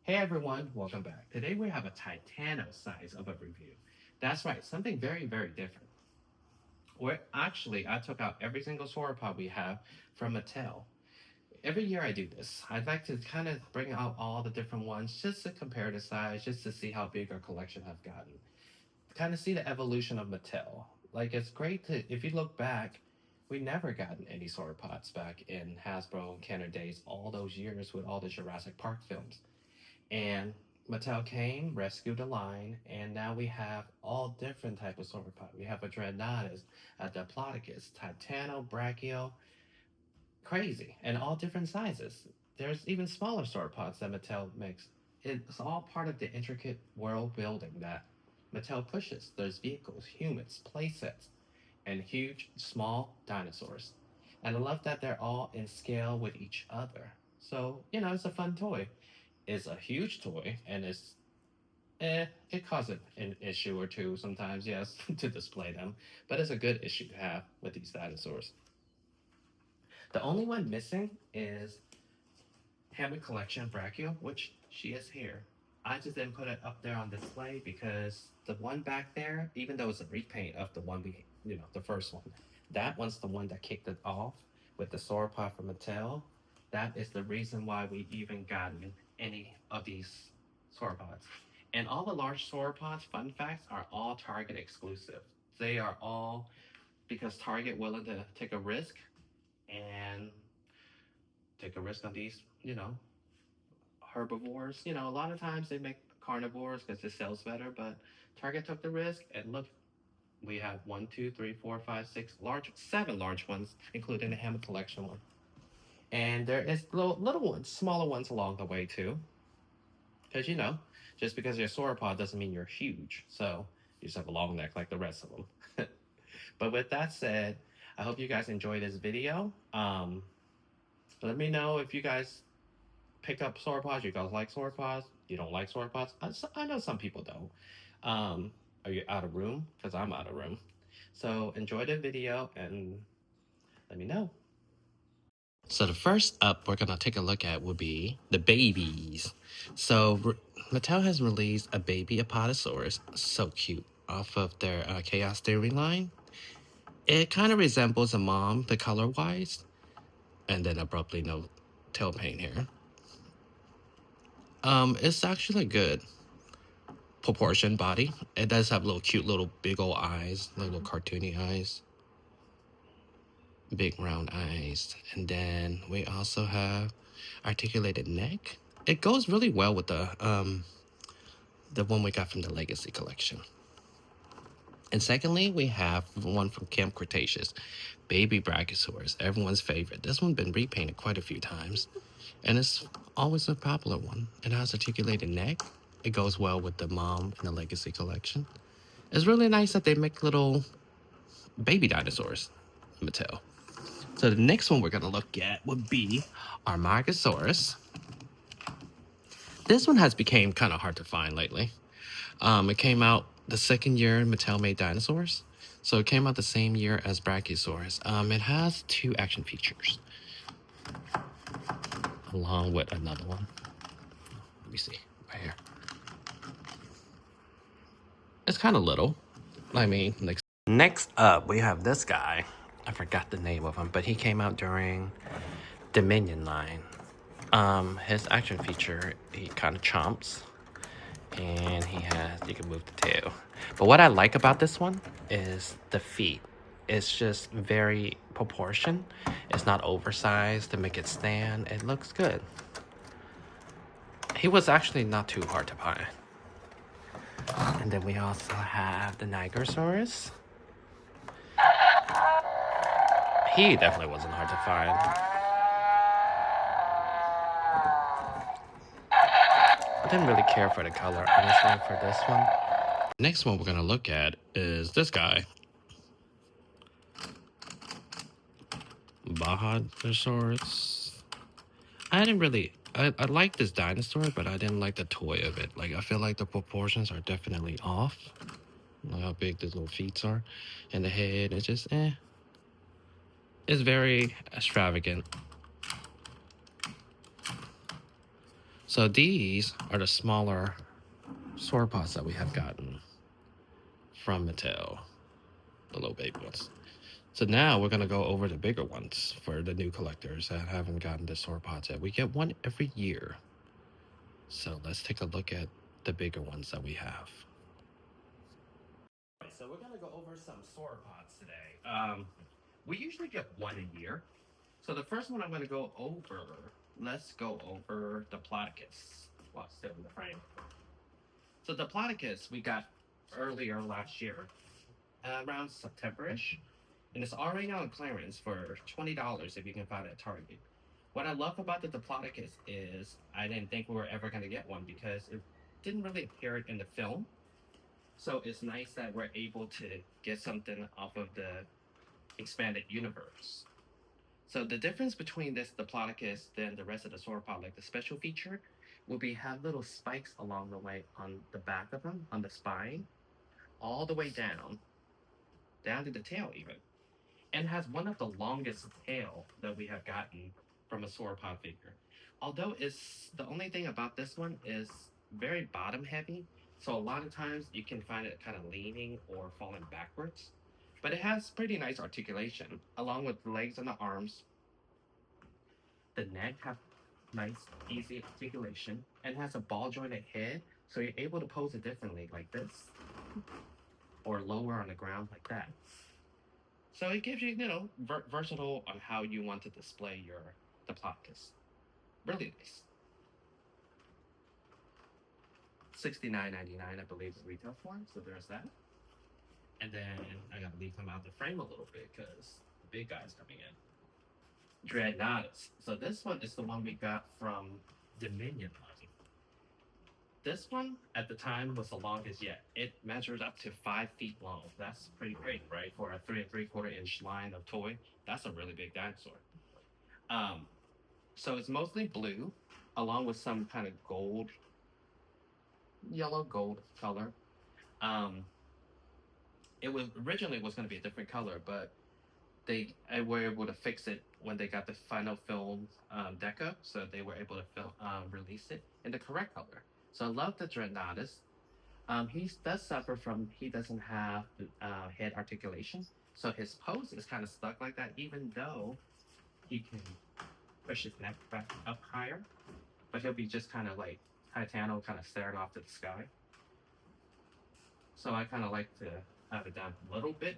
Hey everyone, welcome back. Today we have a Titano size of a review. That's right, something very, very different. Where actually I took out every single sauropod we have from Mattel. Every year I do this. I'd like to kind of bring out all the different ones just to compare the size, just to see how big our collection have gotten. Kind of see the evolution of Mattel. Like it's great to if you look back, we never gotten any sauropods back in Hasbro and Kenner days all those years with all the Jurassic Park films. And Mattel came, rescued the line, and now we have all different type of sauropod. We have a Dreadnoughtus, a Diplodocus, Titano, Brachio, crazy, and all different sizes. There's even smaller sauropods that Mattel makes. It's all part of the intricate world building that Mattel pushes. There's vehicles, humans, playsets, and huge, small dinosaurs. And I love that they're all in scale with each other. So, it's a fun toy. It's a huge toy, and it causes an issue or two sometimes, yes, to display them. But it's a good issue to have with these dinosaurs. The only one missing is Hammond Collection Brachio, which she is here. I just didn't put it up there on display because the one back there, even though it's a repaint of the one the first one, that one's the one that kicked it off with the sauropod from Mattel. That is the reason why we even gotten any of these sauropods. And all the large sauropods, fun facts, are all Target exclusive. They are all because Target willing to take a risk and take a risk on these, herbivores. A lot of times they make carnivores because it sells better, but Target took the risk and look, we have one, two, three, four, five, six large, seven large ones, including the Hammond collection one. And there is little ones, smaller ones along the way too. Because just because you're a sauropod doesn't mean you're huge. So you just have a long neck like the rest of them. But with that said, I hope you guys enjoy this video. Let me know if you guys pick up sauropods. You guys like sauropods? You don't like sauropods? I know some people don't. Are you out of room? Because I'm out of room. So enjoy the video and let me know. So the first up we're going to take a look at would be the babies. So Mattel has released a baby Apatosaurus. So cute. Off of their Chaos Theory line. It kind of resembles a mom, the color-wise. And then abruptly no tail paint here. It's actually good proportion body. It does have little cute little big old eyes, little cartoony eyes. Big round eyes. And then we also have articulated neck. It goes really well with the one we got from the Legacy collection. And secondly, we have one from Camp Cretaceous, Baby Brachiosaurus, everyone's favorite. This one's been repainted quite a few times, and it's always a popular one. It has articulated neck. It goes well with the mom in the Legacy collection. It's really nice that they make little baby dinosaurs, Mattel. So the next one we're going to look at would be Amargasaurus. This one has become kind of hard to find lately. It came out the second year Mattel made dinosaurs. So it came out the same year as Brachiosaurus. It has two action features. Along with another one. Let me see. Right here. It's kind of little. Next up, we have this guy. I forgot the name of him, but he came out during Dominion line. His action feature, he kind of chomps. And you can move the tail. But what I like about this one is the feet. It's just very proportioned. It's not oversized to make it stand. It looks good. He was actually not too hard to find. And then we also have the Nigersaurus. He definitely wasn't hard to find. I didn't really care for the color, honestly, for this one. Next one we're going to look at is this guy. Bajasaurus. I like this dinosaur, but I didn't like the toy of it. Like, I feel like the proportions are definitely off. Like how big these little feet are. And the head is just, It's very extravagant. So these are the smaller sauropods that we have gotten from Mattel, the little baby ones. So now we're going to go over the bigger ones for the new collectors that haven't gotten the sauropods yet. We get one every year. So let's take a look at the bigger ones that we have. So we're going to go over some sauropods today. We usually get one a year. So the first one I'm going to go over, let's go over Diplodocus while it's still in the frame. So Diplodocus we got earlier last year, around September-ish. And it's already on clearance for $20 if you can find it at Target. What I love about the Diplodocus is I didn't think we were ever going to get one because it didn't really appear in the film. So it's nice that we're able to get something off of the expanded universe. So the difference between this Diplodocus than the rest of the sauropod, like the special feature, will be have little spikes along the way on the back of them, on the spine, all the way down to the tail even. And has one of the longest tail that we have gotten from a sauropod figure. Although it's the only thing about this one is very bottom heavy, so a lot of times you can find it kind of leaning or falling backwards. But it has pretty nice articulation, along with the legs and the arms. The neck have nice, easy articulation, and has a ball jointed head, so you're able to pose it differently, like this, or lower on the ground like that. So it gives you, versatile on how you want to display your Diplodocus. Really nice. $69.99, I believe, the retail for. So there's that. And then I gotta leave him out the frame a little bit because the big guy's coming in. Dreadnoughtus. So this one is the one we got from Dominion line. This one at the time was the longest yet. It measured up to 5 feet long. That's pretty great, right? For a 3 3/4 inch line of toy, that's a really big dinosaur. So it's mostly blue, along with some kind of yellow gold color. It was originally was going to be a different color, but they were able to fix it when they got the final film deco, so they were able to release it in the correct color. So I love the Dreadnoughtus. He does suffer from he doesn't have head articulation, so his pose is kind of stuck like that, even though he can push his neck back up higher, but he'll be just kind of like Titano, kind of staring off to the sky. So I kind of like to have it down a little bit,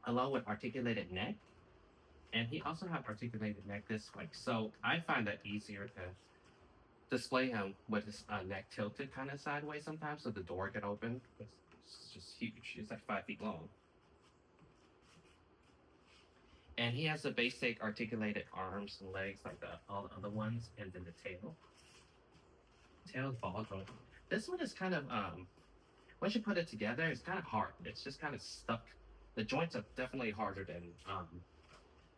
along with articulated neck. And he also have articulated neck this way. So I find that easier to display him with his neck tilted kind of sideways sometimes so the door can open. It's just huge. It's like 5 feet long. And he has the basic articulated arms and legs like all the other ones, and then the tail. Tail's ball joint. This one is kind of once you put it together, it's kind of hard. It's just kind of stuck. The joints are definitely harder than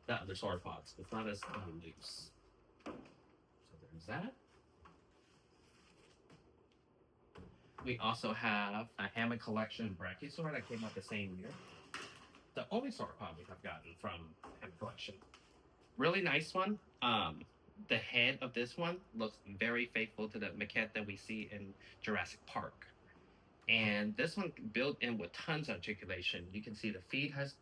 the other sauropods. It's not as loose. So there's that. We also have a Hammond collection Brachiosaurus that came out the same year. The only sauropod we have gotten from Hammond collection. Really nice one. The head of this one looks very faithful to the maquette that we see in Jurassic Park. And this one built in with tons of articulation. You can see the feet has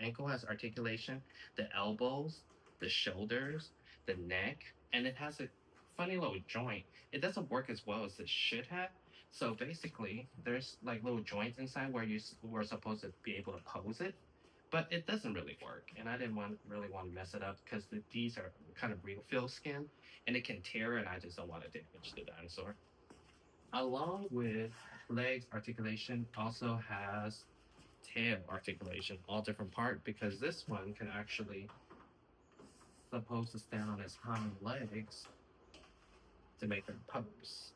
ankle has articulation, the elbows, the shoulders, the neck, and it has a funny little joint. It doesn't work as well as it should have. So basically, there's like little joints inside where you were supposed to be able to pose it, but it doesn't really work. And I didn't really want to mess it up because these are kind of real feel skin, and it can tear, and I just don't want to damage the dinosaur. Along with legs articulation, also has tail articulation, all different part, because this one can actually supposed to stand on his hind legs to make them pose.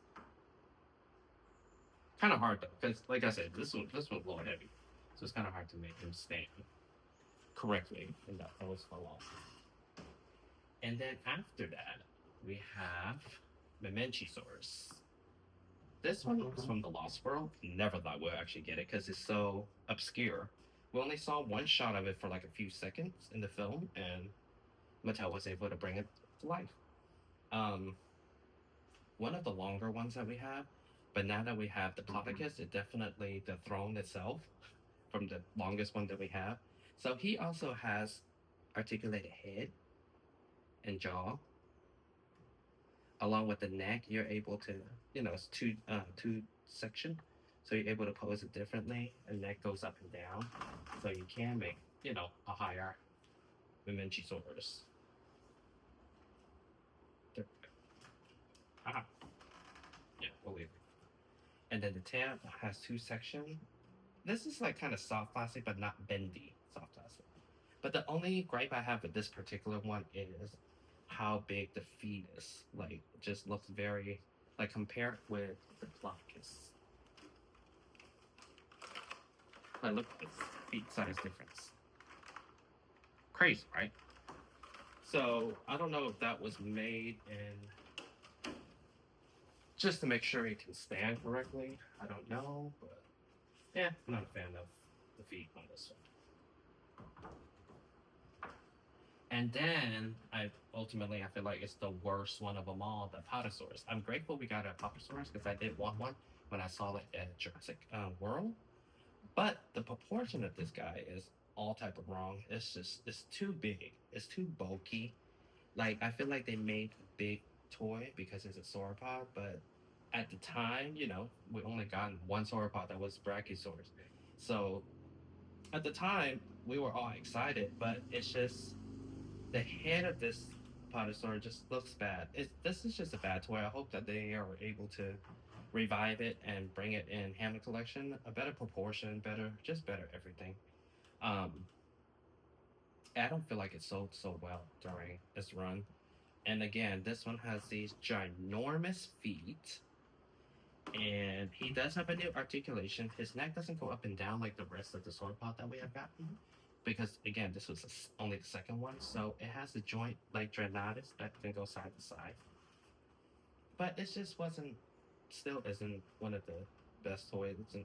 Kind of hard though, because like I said, this one's a little heavy, so it's kind of hard to make him stand correctly in that pose for long. And then after that, we have Mamenchisaurus. This one is from the Lost World. Never thought we'd actually get it because it's so obscure. We only saw one shot of it for like a few seconds in the film, and Mattel was able to bring it to life. one of the longer ones that we have. But now that we have the Diplodocus, it definitely the throne itself from the longest one that we have. So he also has articulated head and jaw, along with the neck. You're able to, it's two section, so you're able to pose it differently. And neck goes up and down, so you can make a higher Mamenchisaurus. Ah, yeah, we'll leave it. And then the tail has two sections. This is like kind of soft plastic, but not bendy soft plastic. But the only gripe I have with this particular one is how big the feet is. Like, it just looks very, like, compared with the Diplodocus. Like, look at this feet size difference. Crazy, right? So, I don't know if that was made in just to make sure it can stand correctly. I don't know, but yeah, I'm not a fan of the feet on this one. And then I feel like it's the worst one of them all, the Apatosaurus. I'm grateful we got an Apatosaurus because I did want one when I saw it at Jurassic World. But the proportion of this guy is all type of wrong. It's too big. It's too bulky. Like, I feel like they made a big toy because it's a sauropod, but at the time, we only got one sauropod that was Brachiosaurus. So at the time, we were all excited, but it's just the head of this Apatosaurus just looks bad. This is just a bad toy. I hope that they are able to revive it and bring it in Hammond collection. A better proportion, better everything. I don't feel like it sold so well during its run. And again, this one has these ginormous feet. And he does have a new articulation. His neck doesn't go up and down like the rest of the sauropod that we have gotten. Because, again, this was only the second one. So it has a joint like Dreadnoughtus that can go side to side. But it just still isn't one of the best toys. It's a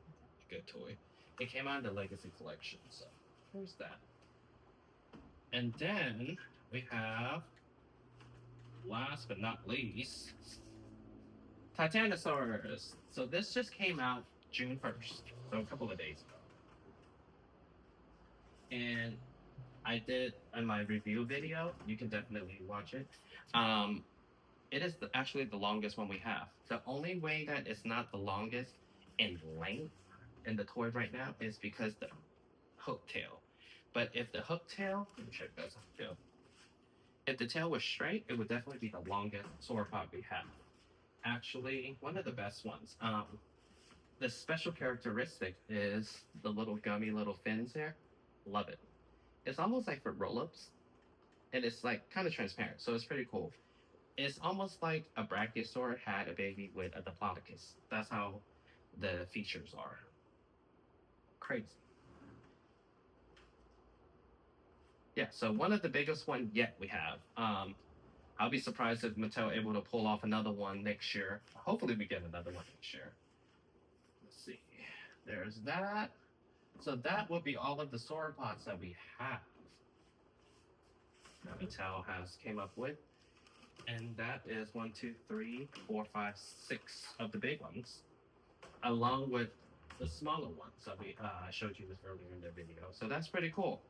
good toy. It came out in the Legacy collection. So there's that. And then we have, last but not least, Titanosaurus. So this just came out June 1st, so a couple of days ago. And I did in my review video, you can definitely watch it. It is actually the longest one we have. The only way that it's not the longest in length in the toy right now is because the hook tail. But if the hook tail, let me check that hook tail. If the tail was straight, it would definitely be the longest sauropod we have. Actually, one of the best ones. The special characteristic is the little gummy little fins there. Love it. It's almost like for roll-ups, and it's like kind of transparent, so it's pretty cool. It's almost like a Brachiosaurus had a baby with a Diplodocus. That's how the features are. Crazy. Yeah, so one of the biggest one yet we have. I'll be surprised if Mattel able to pull off another one next year. Hopefully we get another one next year. Let's see. There's that. So that would be all of the sauropods that we have. That Mattel has came up with. And that is 1, 2, 3, 4, 5, 6 of the big ones. Along with the smaller ones that I showed you this earlier in the video. So that's pretty cool.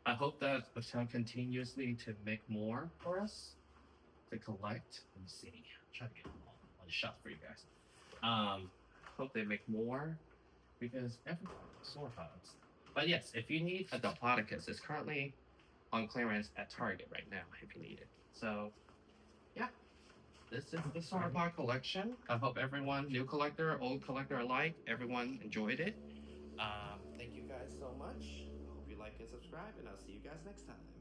I hope that Mattel continuously to make more for us to collect. Let me see. Try to get them all on the shop for you guys. Hope they make more because everyone sauropods. But yes, if you need a Diplodocus, it's currently on clearance at Target right now if you need it. So yeah, this is the sauropod collection. I hope everyone, new collector, old collector alike, everyone enjoyed it. Thank you guys so much. Like and subscribe, and I'll see you guys next time.